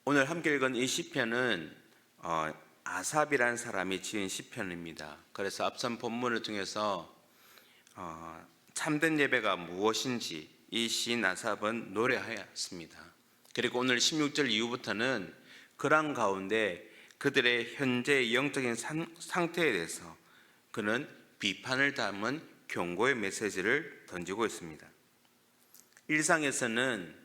오늘 함께 읽은 이 시편은 아삽이라는 사람이 지은 시편입니다. 그래서 앞선 본문을 통해서 참된 예배가 무엇인지 이 시인 아삽은 노래하였습니다. 그리고 오늘 16절 이후부터는 그런 가운데 그들의 현재 영적인 상태에 대해서 그는 비판을 담은 경고의 메시지를 던지고 있습니다. 일상에서는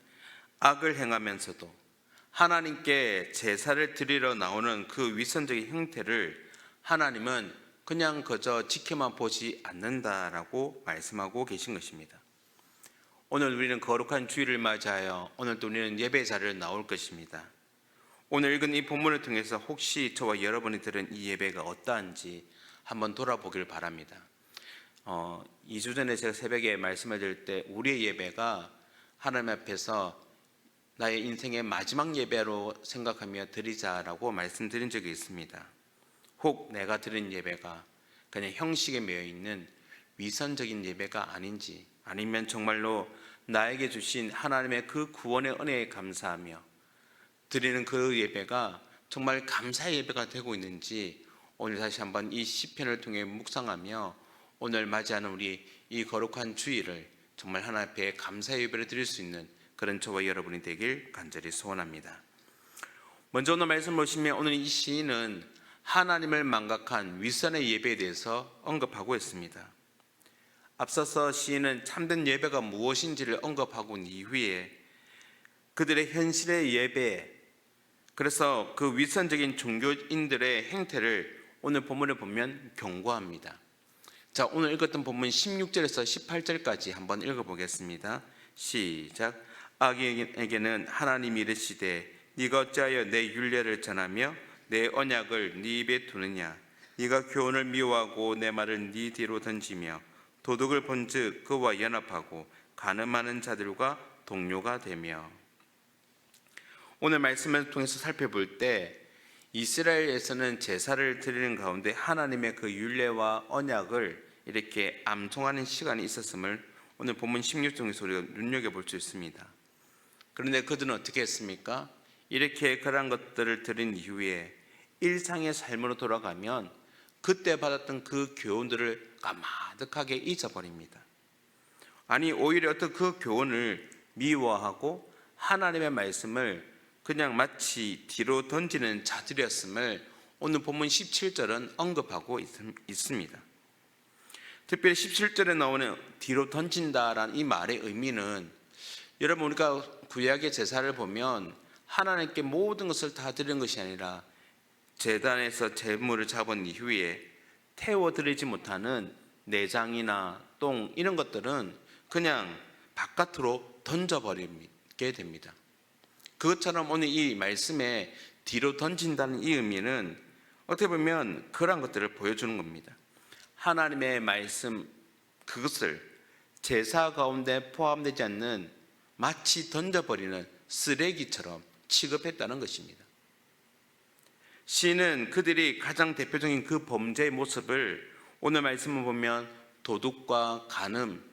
악을 행하면서도 하나님께 제사를 드리러 나오는 그 위선적인 형태를 하나님은 그냥 그저 지켜만 보지 않는다라고 말씀하고 계신 것입니다. 오늘 우리는 거룩한 주일을 맞이하여 오늘도 우리는 예배 자리에 나올 것입니다. 오늘 읽은 이 본문을 통해서 혹시 저와 여러분이 들은 이 예배가 어떠한지 한번 돌아보길 바랍니다. 2주 전에 제가 새벽에 말씀을 드릴 때 우리의 예배가 하나님 앞에서 나의 인생의 마지막 예배로 생각하며 드리자라고 말씀드린 적이 있습니다. 혹 내가 드린 예배가 그냥 형식에 매여 있는 위선적인 예배가 아닌지, 아니면 정말로 나에게 주신 하나님의 그 구원의 은혜에 감사하며 드리는 그 예배가 정말 감사의 예배가 되고 있는지 오늘 다시 한번 이 시편을 통해 묵상하며 오늘 맞이하는 우리 이 거룩한 주일을 정말 하나님 앞에 감사의 예배를 드릴 수 있는 그런 저와 여러분이 되길 간절히 소원합니다. 먼저 오늘 말씀 보시면 오늘 이 시인은 하나님을 망각한 위선의 예배에 대해서 언급하고 있습니다. 앞서서 시인은 참된 예배가 무엇인지를 언급하고 난 이후에 그들의 현실의 예배, 그래서 그 위선적인 종교인들의 행태를 오늘 본문을 보면 경고합니다. 자, 오늘 읽었던 본문 16절에서 18절까지 한번 읽어보겠습니다. 시작. 악인에게는 하나님이 이르시되 네가 어찌하여 내 율례를 전하며 내 언약을 네 입에 두느냐. 네가 교훈을 미워하고 내 말을 네 뒤로 던지며 도둑을 본즉 그와 연합하고 간음하는 자들과 동료가 되며. 오늘 말씀을 통해서 살펴볼 때 이스라엘에서는 제사를 드리는 가운데 하나님의 그 율례와 언약을 이렇게 암송하는 시간이 있었음을 오늘 본문 16절에서 우리가 눈여겨볼 수 있습니다. 그런데 그들은 어떻게 했습니까? 이렇게 그러한 것들을 들은 이후에 일상의 삶으로 돌아가면 그때 받았던 그 교훈들을 까마득하게 잊어버립니다. 아니, 오히려 어떤 그 교훈을 미워하고 하나님의 말씀을 그냥 마치 뒤로 던지는 자들이었음을 오늘 본문 17절은 언급하고 있습니다. 특별히 17절에 나오는 뒤로 던진다라는 이 말의 의미는, 여러분 우리가 구약의 제사를 보면 하나님께 모든 것을 다 드리는 것이 아니라 제단에서 제물을 잡은 이후에 태워드리지 못하는 내장이나 똥 이런 것들은 그냥 바깥으로 던져버리게 됩니다. 그것처럼 오늘 이 말씀에 뒤로 던진다는 이 의미는 어떻게 보면 그런 것들을 보여주는 겁니다. 하나님의 말씀 그것을 제사 가운데 포함되지 않는 마치 던져버리는 쓰레기처럼 취급했다는 것입니다. 시인은 그들이 가장 대표적인 그 범죄의 모습을 오늘 말씀을 보면 도둑과 간음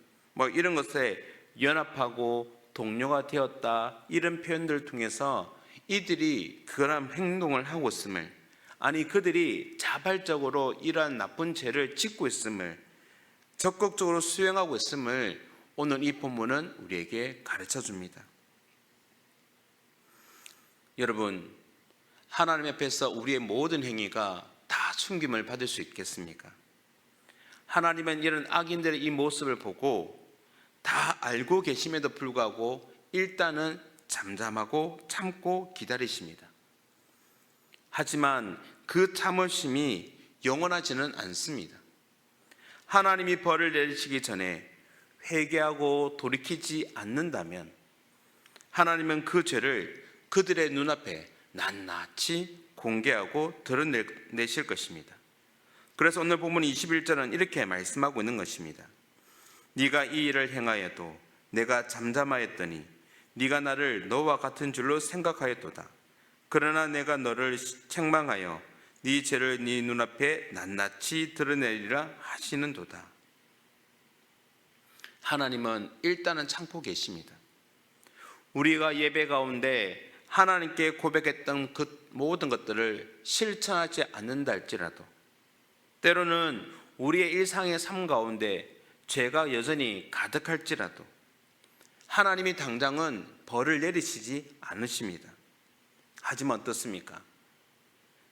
이런 것에 연합하고 동료가 되었다 이런 표현들을 통해서 이들이 그런 행동을 하고 있음을, 아니 그들이 자발적으로 이러한 나쁜 죄를 짓고 있음을, 적극적으로 수행하고 있음을 오늘 이 본문은 우리에게 가르쳐 줍니다. 여러분, 하나님 앞에서 우리의 모든 행위가 다 숨김을 받을 수 있겠습니까? 하나님은 이런 악인들의 이 모습을 보고 다 알고 계심에도 불구하고 일단은 잠잠하고 참고 기다리십니다. 하지만 그 참으심이 영원하지는 않습니다. 하나님이 벌을 내리시기 전에 회개하고 돌이키지 않는다면 하나님은 그 죄를 그들의 눈앞에 낱낱이 공개하고 드러내실 것입니다. 그래서 오늘 본문 21절은 이렇게 말씀하고 있는 것입니다. 네가 이 일을 행하여도 내가 잠잠하였더니 네가 나를 너와 같은 줄로 생각하였도다. 그러나 내가 너를 책망하여 네 죄를 네 눈앞에 낱낱이 드러내리라 하시는도다. 하나님은 일단은 참고 계십니다. 우리가 예배 가운데 하나님께 고백했던 그 모든 것들을 실천하지 않는다 할지라도, 때로는 우리의 일상의 삶 가운데 죄가 여전히 가득할지라도 하나님이 당장은 벌을 내리시지 않으십니다. 하지만 어떻습니까?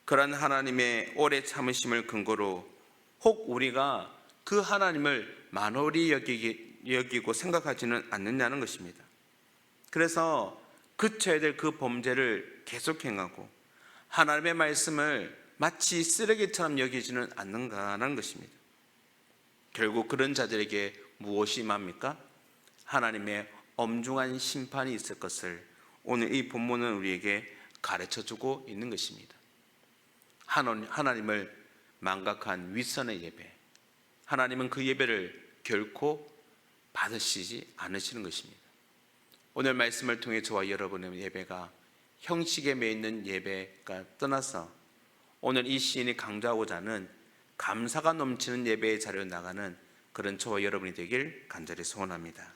그러한 하나님의 오래 참으심을 근거로 혹 우리가 그 하나님을 만홀히 여기고 생각하지는 않느냐는 것입니다. 그래서 그쳐야 될 그 범죄를 계속 행하고 하나님의 말씀을 마치 쓰레기처럼 여기지는 않는가라는 것입니다. 결국 그런 자들에게 무엇이 임합니까? 하나님의 엄중한 심판이 있을 것을 오늘 이 본문은 우리에게 가르쳐주고 있는 것입니다. 하나님을 망각한 윗선의 예배, 하나님은 그 예배를 결코 받으시지 않으시는 것입니다. 오늘 말씀을 통해 저와 여러분의 예배가 형식에 매이는 예배가 떠나서 오늘 이 시인이 강조하고자 하는 감사가 넘치는 예배의 자리로 나가는 그런 저와 여러분이 되길 간절히 소원합니다.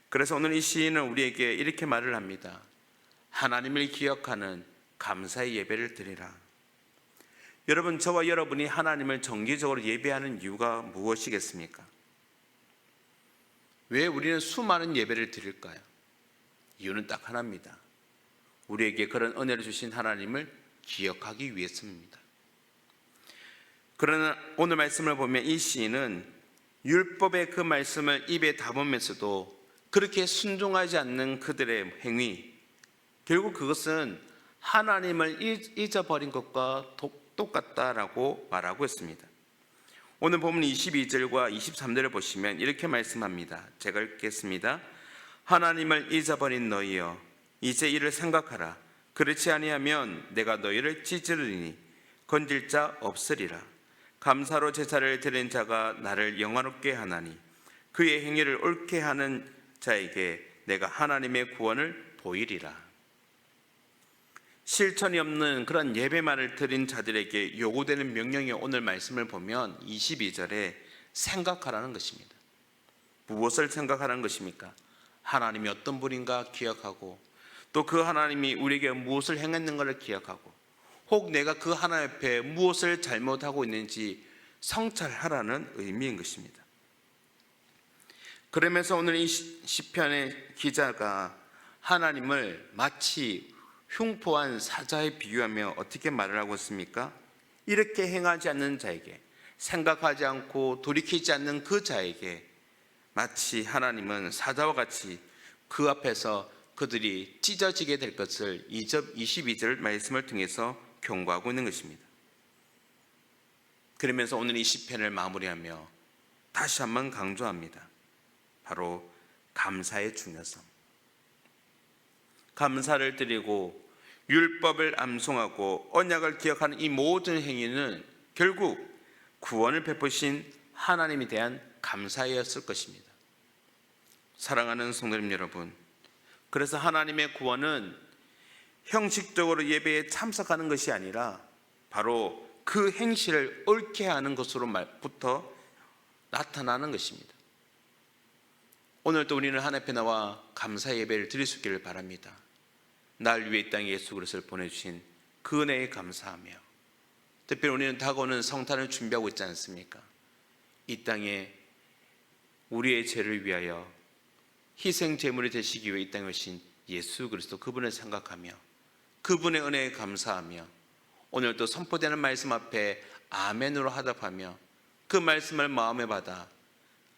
그래서 오늘 이 시인은 우리에게 이렇게 말을 합니다. 하나님을 기억하는 감사의 예배를 드리라. 여러분, 저와 여러분이 하나님을 정기적으로 예배하는 이유가 무엇이겠습니까? 왜 우리는 수많은 예배를 드릴까요? 이유는 딱 하나입니다. 우리에게 그런 은혜를 주신 하나님을 기억하기 위해서입니다. 그러나 오늘 말씀을 보면 이 시인은 율법의 그 말씀을 입에 담으면서도 그렇게 순종하지 않는 그들의 행위, 결국 그것은 하나님을 잊어버린 것과 똑같다라고 말하고 있습니다. 오늘 본문 22절과 23절을 보시면 이렇게 말씀합니다. 제가 읽겠습니다. 하나님을 잊어버린 너희여, 이제 이를 생각하라. 그렇지 아니하면 내가 너희를 찢으리니 건질 자 없으리라. 감사로 제사를 드린 자가 나를 영화롭게 하나니 그의 행위를 옳게 하는 자에게 내가 하나님의 구원을 보이리라. 실천이 없는 그런 예배만을 드린 자들에게 요구되는 명령의 오늘 말씀을 보면 22절에 생각하라는 것입니다. 무엇을 생각하라는 것입니까? 하나님이 어떤 분인가 기억하고, 또 그 하나님이 우리에게 무엇을 행했는가를 기억하고, 혹 내가 그 하나님 앞에 무엇을 잘못하고 있는지 성찰하라는 의미인 것입니다. 그러면서 오늘 이 시편의 기자가 하나님을 마치 흉포한 사자에 비유하며 어떻게 말을 하고 있습니까? 이렇게 행하지 않는 자에게, 생각하지 않고 돌이키지 않는 그 자에게 마치 하나님은 사자와 같이 그 앞에서 그들이 찢어지게 될 것을 22절 말씀을 통해서 경고하고 있는 것입니다. 그러면서 오늘 이 시편을 마무리하며 다시 한번 강조합니다. 바로 감사의 중요성. 감사를 드리고 율법을 암송하고 언약을 기억하는 이 모든 행위는 결국 구원을 베푸신 하나님에 대한 감사였을 것입니다. 사랑하는 성도님 여러분, 그래서 하나님의 구원은 형식적으로 예배에 참석하는 것이 아니라 바로 그 행실을 옳게 하는 것으로부터 나타나는 것입니다. 오늘도 우리는 하나님 앞에 나와 감사 예배를 드릴 수 있기를 바랍니다. 날 위해 이 땅에 예수 그리스도를 보내주신 그 은혜에 감사하며, 특별히 우리는 다가오는 성탄을 준비하고 있지 않습니까? 이 땅에 우리의 죄를 위하여 희생 제물이 되시기 위해 이 땅에 오신 예수 그리스도, 그분을 생각하며 그분의 은혜에 감사하며, 오늘도 선포되는 말씀 앞에 아멘으로 화답하며 그 말씀을 마음에 받아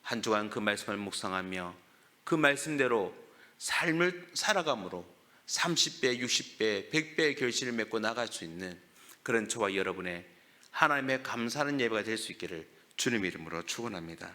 한 주간 그 말씀을 묵상하며 그 말씀대로 삶을 살아감으로 30배, 60배, 100배의 결실을 맺고 나갈 수 있는 그런 저와 여러분의 하나님의 감사하는 예배가 될 수 있기를 주님 이름으로 축원합니다.